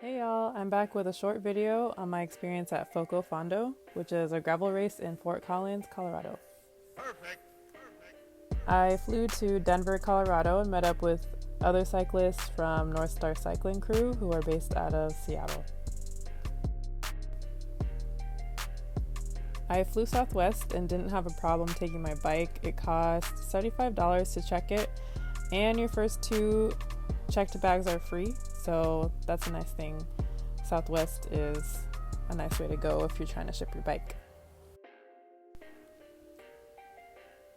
Hey y'all, I'm back with a short video on my experience at FoCo Fondo, which is a gravel race in Fort Collins, Colorado. Perfect. I flew to Denver, Colorado and met up with other cyclists from North Star Cycling Crew who are based out of Seattle. I flew Southwest and didn't have a problem taking my bike. It cost $75 to check it, and your first 2 checked bags are free, so that's a nice thing. Southwest is a nice way to go if you're trying to ship your bike.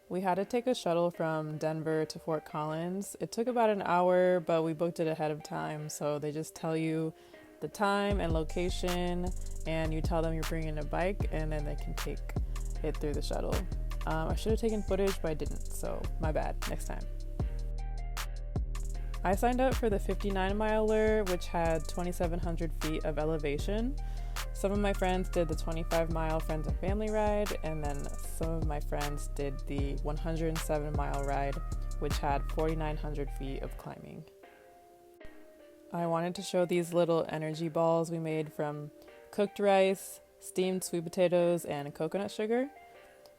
We had to take a shuttle from Denver to Fort Collins. It took about an hour, but we booked it ahead of time, so they just tell you the time and location, and you tell them you're bringing a bike, and then they can take it through the shuttle. I should have taken footage, but I didn't, so my bad, next time. I signed up for the 59-miler, which had 2,700 feet of elevation. Some of my friends did the 25-mile friends and family ride, and then some of my friends did the 107-mile ride, which had 4,900 feet of climbing. I wanted to show these little energy balls we made from cooked rice, steamed sweet potatoes, and coconut sugar.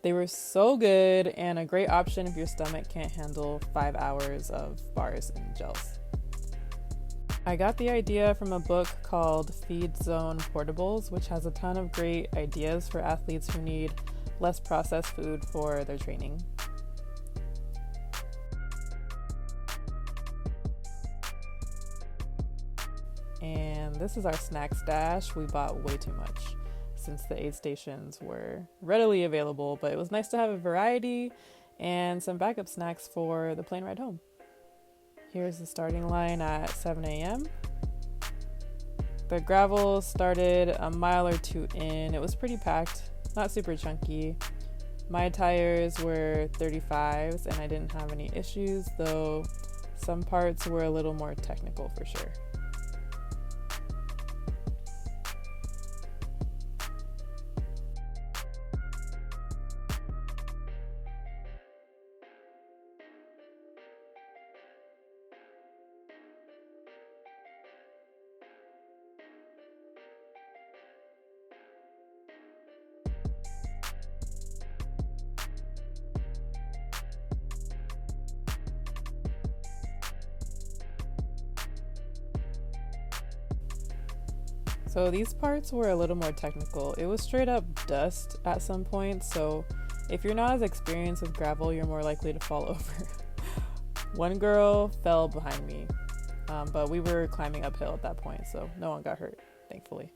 They were so good and a great option if your stomach can't handle 5 hours of bars and gels. I got the idea from a book called Feed Zone Portables, which has a ton of great ideas for athletes who need less processed food for their training. And this is our snack stash. We bought way too much since the aid stations were readily available, but it was nice to have a variety and some backup snacks for the plane ride home. Here's the starting line at 7 a.m. The gravel started a mile or 2 in. It was pretty packed, not super chunky. My tires were 35s and I didn't have any issues, though some parts were a little more technical for sure. So these parts were a little more technical. It was straight up dust at some point, so if you're not as experienced with gravel, you're more likely to fall over. One girl fell behind me, but we were climbing uphill at that point, so no one got hurt, thankfully.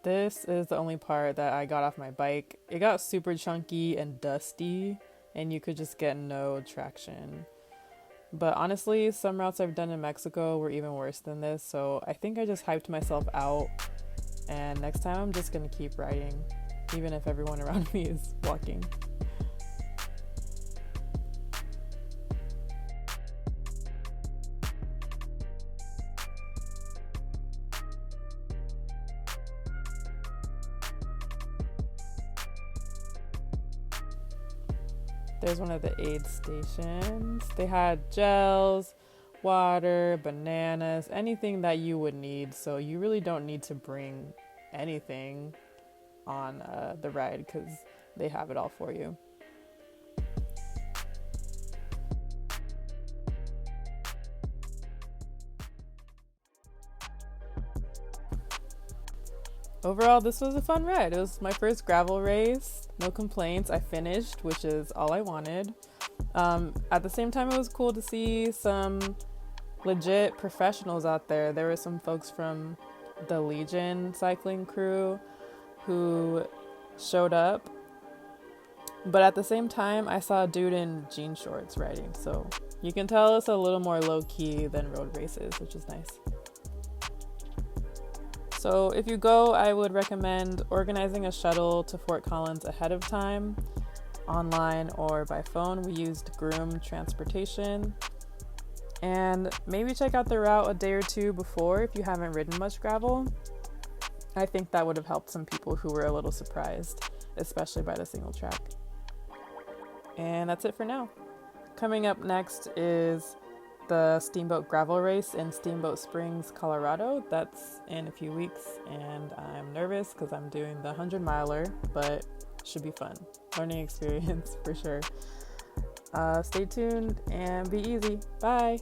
This is the only part that I got off my bike. It got super chunky and dusty, and you could just get no traction. But honestly, some routes I've done in Mexico were even worse than this, so I think I just hyped myself out, and next time I'm just gonna keep riding, even if everyone around me is walking. There's one of the aid stations. They had gels, water, bananas, anything that you would need. So you really don't need to bring anything on the ride because they have it all for you. Overall, this was a fun ride. It was my first gravel race. No complaints. I finished, which is all I wanted. At the same time, it was cool to see some legit professionals out there. There were some folks from the Legion cycling crew who showed up But at the same time, I saw a dude in jean shorts riding, so you can tell it's a little more low-key than road races, which is nice. So if you go, I would recommend organizing a shuttle to Fort Collins ahead of time, online or by phone. We used Groom Transportation. And maybe check out the route a day or two before if you haven't ridden much gravel. I think that would have helped some people who were a little surprised, especially by the single track. And that's it for now. Coming up next is the Steamboat Gravel Race in Steamboat Springs, Colorado. That's in a few weeks, and I'm nervous because I'm doing the 100-miler, but it should be fun. Learning experience for sure. Stay tuned and be easy. Bye!